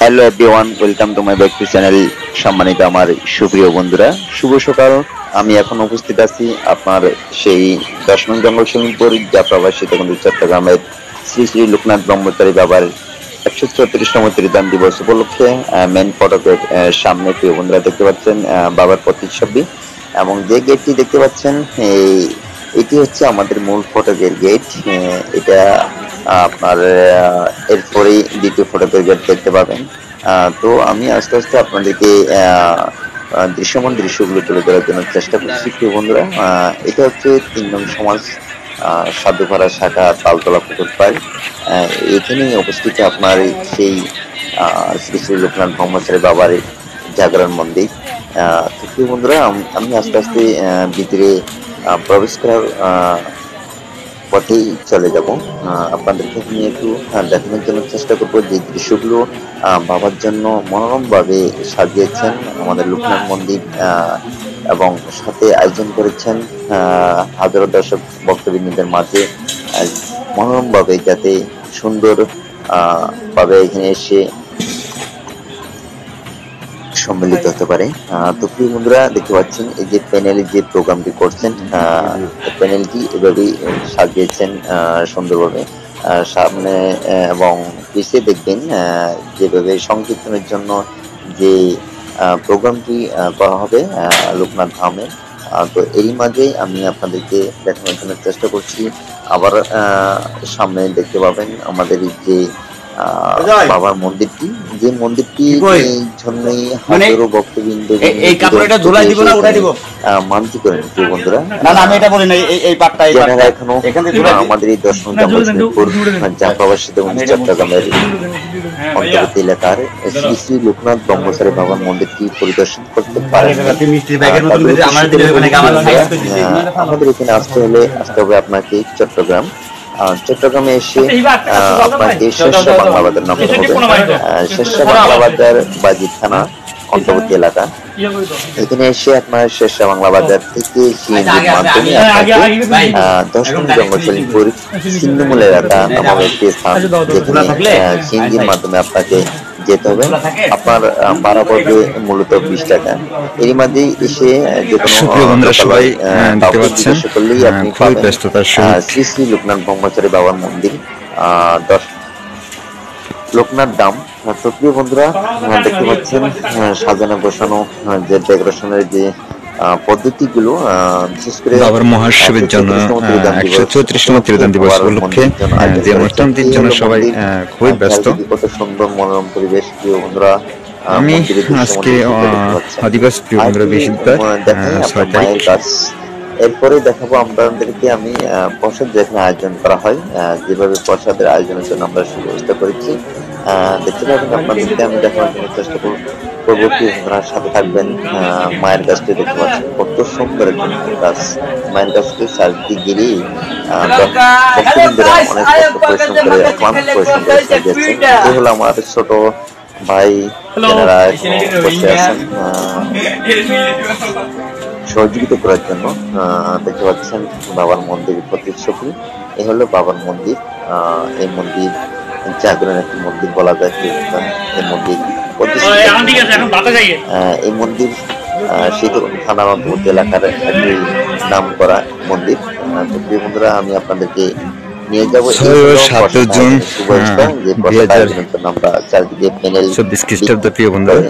Hello everyone, welcome to my back to channel. সম্মানিত আমার সুপ্রিয় বন্ধুরা, শুভ সকাল। আমি এখন উপস্থিত আছি আপনার সেই 10 নং জঙ্গল সলিমপুর যাত্রাবাসী কিন্তু চট্টগ্রামের শ্রী শ্রী লোকনাথ ব্রহ্মচারী বাবার 134তম ত্রিদান দিবস উপলক্ষে মেন ফটকের সামনে প্রিয় বন্ধুরা দেখতে পাচ্ছেন বাবার প্রতিচ্ছবি, এবং যে গেটটি দেখতে পাচ্ছেন এটি হচ্ছে আমাদের মূল ফটকের গেট। এটা আপনার এরপরেই দ্বিতীয় ফটকের গেট দেখতে পাবেন। তো আমি আস্তে আস্তে আপনাদেরকে দৃশ্যমান দৃশ্যগুলো তুলে ধরার জন্য চেষ্টা করছি প্রিয় বন্ধুরা। এটা হচ্ছে 3 নং সমাজ সাধুপাড়া শাখা তালতলা পুকুর পাড়। এখানেই অবস্থিত আপনার সেই শ্রী শ্রী লোকনাথ ব্রহ্মচারী বাবার জাগরণ মন্দির। তো প্রিয় বন্ধুরা, আমি আস্তে আস্তে ভিতরে প্রবেশ করার পথেই চলে যাব। আপনাদেরকে নিয়ে একটু দেখানোর জন্য চেষ্টা করবো যে দৃশ্যগুলো বাবার জন্য মনোরম ভাবে সাজিয়েছেন আমাদের লোকনাথ মন্দির, এবং সাথে আয়োজন করেছেন হাজারো দর্শক ভক্তবৃন্দদের মাঝে মনোরম ভাবে, যাতে সুন্দর ভাবে এখানে এসে সম্মিলিত হতে পারে। তো প্রিয় বন্ধুরা, দেখতে পাচ্ছেন এই যে প্যানেলে যে প্রোগ্রামটি করছেন, প্যানেলটি এভাবেই সাজিয়েছেন সুন্দরভাবে। সামনে এবং পিছিয়ে দেখবেন যেভাবে সংকীর্তনের জন্য যে প্রোগ্রামটি করা হবে লোকনাথ ধামে। তো এরই মাঝেই আমি আপনাদেরকে দেখানোর জন্য চেষ্টা করছি। আবার সামনে দেখতে পাবেন আমাদের যে বাবার মন্দিরটি, যে মন্দিরটি জন্যই হাজারো ভক্তবৃন্দ মানতি করেন প্রিয় বন্ধুরা। এখনো আমাদের এই দর্শন জাফরাবাসীতে চট্টগ্রামের অন্তর্গত এলাকার শ্রী শ্রী লোকনাথ ব্রহ্মচারী বাবার মন্দিরটি পরিদর্শন করতে পারেন। আমাদের এখানে আসতে হবে আপনাকে চট্টগ্রামে এসে আপনাকে শেরশাহ বাংলা বাজার নামতে হবে। শেরশাহ বাংলা বাজার বাজিত থানা অন্তর্বর্তী এলাকা। এখানে এসে আপনার শেরশাহ বাংলা বাজার থেকে সিএনজির মাধ্যমে আপনাকে 10 নং জঙ্গল সলিমপুর সিন্নমূল এলাকা নামক একটি স্থান, যেখানে সিএনজির মাধ্যমে আপনাকে যেতে হবে। আপনার ভাড়া পড়বে মূলত 20 টাকা। এর মধ্যে এসে যে কোনো সবাই দেখতে পাচ্ছেন আপনি খুবই ব্যস্ততার সহিত শ্রী শ্রী লোকনাথ ব্রহ্মচারী বাবার মন্দির, লোকনাথ ধাম। তো প্রিয় বন্ধুরা, দেখতে পাচ্ছেন সাজানো গোছানো যে ডেকোরেশনের যে পদ্ধতিগুলো, বিশেষ করে বাবার মহোৎসবের জন্য 134তম ত্রিদান দিবস উপলক্ষে যে অনুষ্ঠানটির জন্য সবাই খুবই ব্যস্ত। কত সুন্দর মনোরম পরিবেশ প্রিয় বন্ধুরা। আমি আজকে আদিবাস প্রিয় বন্ধুরা বৃহস্পতিবার 6 তারিখ। এরপরে দেখাবো আপনাদেরকে আমি প্রসাদ যেখানে আয়োজন করা হয়, যেভাবে প্রসাদের আয়োজনের জন্য আমরা সুব্যবস্থা করেছি দেখতে পাবেন। আপনাদেরকে আমি দেখানোর জন্য চেষ্টা করবো। আপনার সাথে থাকবেন। মায়ের গাছটি দেখতে পাচ্ছেন, কত সুন্দর একটা মায়ের গাছ। মায়ের গাছটি চারদিকে গিয়েই ভক্তবৃন্দরা অনেক পরিশ্রম করে সাজিয়েছে। এই হলো আমার ছোট ভাই, যারা বসে আছেন সহযোগিতা করার জন্য। দেখতে পাচ্ছেন বাবার মন্দির প্রতিচ্ছবি। এ হলো বাবার মন্দির। এই মন্দির জাগরণ একটি মন্দির বলা যায়। এই মন্দির এই মন্দির শীতল থানা অন্তর্গত এলাকার একটি নাম করা মন্দির। তো প্রিয় বন্ধুরা, আমি আপনাদেরকে নিয়ে যাবো 7 জুন 2024 খ্রিস্টাব্দ। প্রিয় বন্ধুরা,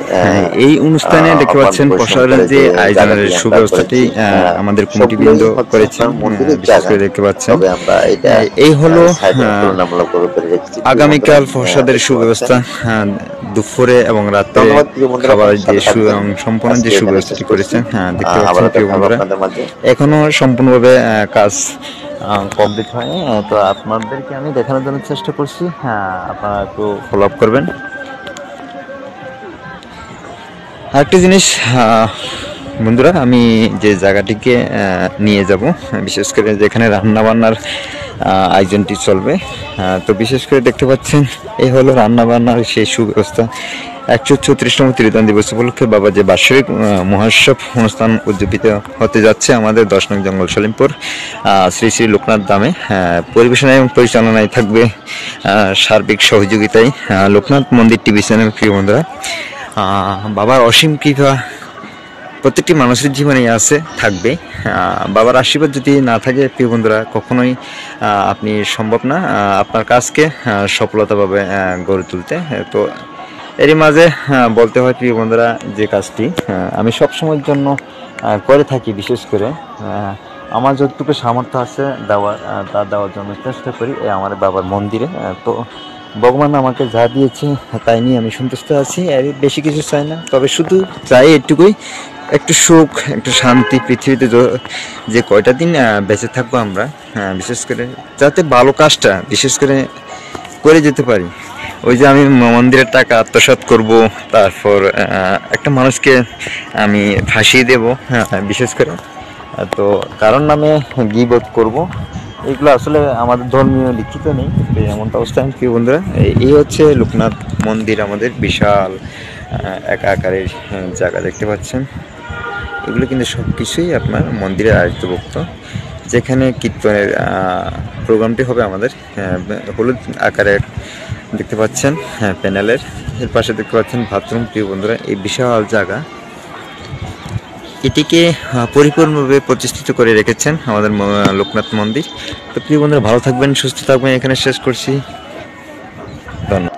এই অনুষ্ঠানে দেখতে পাচ্ছেন প্রসাদের যে আয়োজনের সুব্যবস্থাটি আমাদের কমিটিবৃন্দ করেছেন। বিশেষ করে দেখতে পাচ্ছেন এই হলো আগামীকাল প্রসাদের সুব্যবস্থা। দুপুরে এবং রাত্রে খাবার যে সম্পূর্ণ যে সুব্যবস্থাটি করেছেন দেখতে পাচ্ছেন প্রিয় বন্ধুরা। এখনো সম্পূর্ণভাবে কাজ কমপ্লিট হয়নি, তো আপনাদেরকে আমি দেখানোর জন্য চেষ্টা করছি। আপনারা একটু ফলো আপ করবেন। আরেকটি জিনিস বন্ধুরা, আমি যে জায়গাটিকে নিয়ে যাব, বিশেষ করে যেখানে রান্না বান্নার আয়োজনটি চলবে। তো বিশেষ করে দেখতে পাচ্ছেন এই হলো রান্না বান্নার সেই সুব্যবস্থা। 134তম ত্রিদান দিবস উপলক্ষে বাবা যে বার্ষিক মহোৎসব অনুষ্ঠান উদযাপিত হতে যাচ্ছে আমাদের 10 নং জঙ্গল সলিমপুর শ্রী শ্রী লোকনাথ ধামে। পরিবেশনায় এবং পরিচালনায় থাকবে সার্বিক সহযোগিতায় লোকনাথ মন্দির টিভি চ্যানেল। প্রিয় বন্ধুরা, বাবার অসীম কৃপা প্রত্যেকটি মানুষের জীবনে আছে, থাকবে। বাবার আশীর্বাদ যদি না থাকে প্রিয় বন্ধুরা, কখনোই আপনি সম্ভব না আপনার কাজকে সফলতাভাবে গড়ে তুলতে। তো এরই মাঝে বলতে হয় প্রিয় বন্ধুরা, যে কাজটি আমি সবসময়ের জন্য করে থাকি, বিশেষ করে আমার যতটুকু সামর্থ্য আছে তা দেওয়ার জন্য চেষ্টা করি আমার বাবার মন্দিরে। তো ভগবান আমাকে যা দিয়েছে তাই নিয়ে আমি সন্তুষ্ট আছি, আর বেশি কিছু চাই না। তবে শুধু চাই এটুকুই, একটু সুখ, একটু শান্তি। পৃথিবীতে যে কয়টা দিন বেঁচে থাকবো আমরা, বিশেষ করে যাতে ভালো কাজটা বিশেষ করে যেতে পারি। ওই যে আমি মন্দিরের টাকা আত্মসাৎ করব, তারপর একটা মানুষকে আমি ফাঁসিয়ে দেব, বিশেষ করে তো কারণ নামে গীবত করব, এগুলো আসলে আমাদের ধর্মীয় লিখিত নেই। এমনটা অবস্থায় কি বন্ধুরা, এই হচ্ছে লোকনাথ মন্দির, আমাদের বিশাল এক আকারের জায়গা দেখতে পাচ্ছেন। এগুলো কিন্তু সব কিছুই আপনার মন্দিরের আয়ত্তভুক্ত। যেখানে কীর্তনের প্রোগ্রামটি হবে আমাদের হলুদ আকারের দেখতে পাচ্ছেন প্যানেলের, এর পাশে দেখতে পাচ্ছেন বাথরুম। প্রিয় বন্ধুরা, এই বিশাল জায়গা এটিকে পরিপূর্ণভাবে প্রতিষ্ঠিত করে রেখেছেন আমাদের লোকনাথ মন্দির। তো প্রিয় বন্ধুরা, ভালো থাকবেন, সুস্থ থাকবেন, এখানে শেষ করছি। ধন্যবাদ।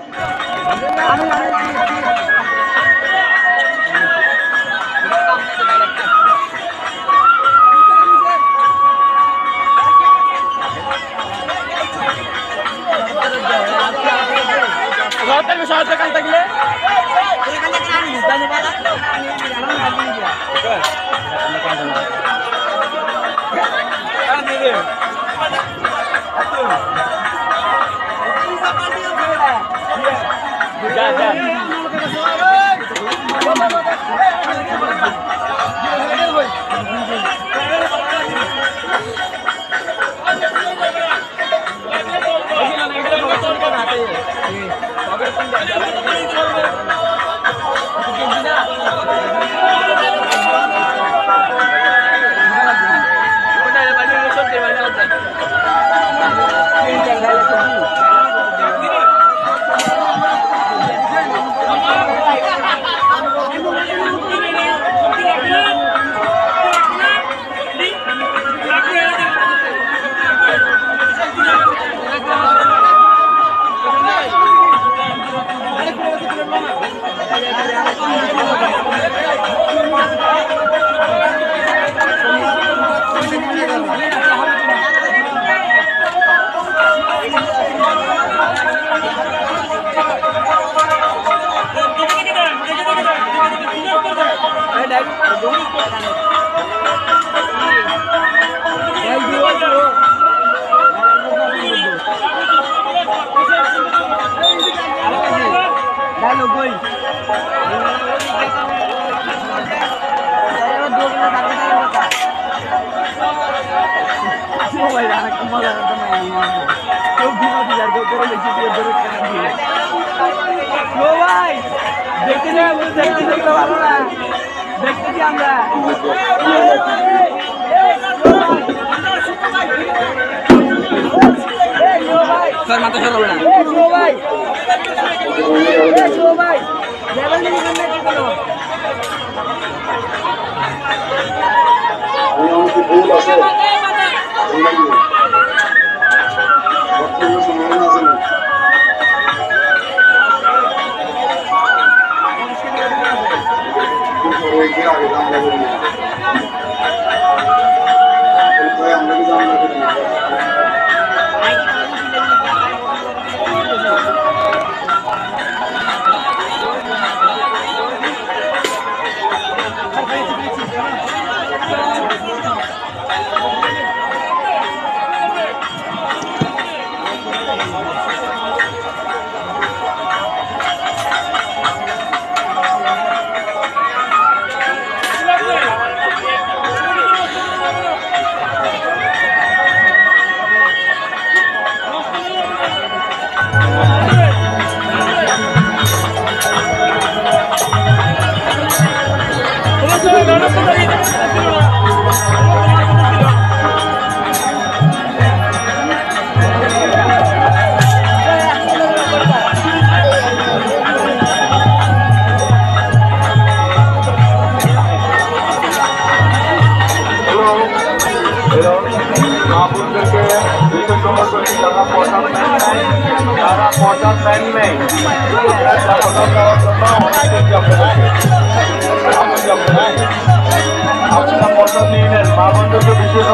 আপনারা পছন্দ নিলেন মা বন্ধুকে বিশেষ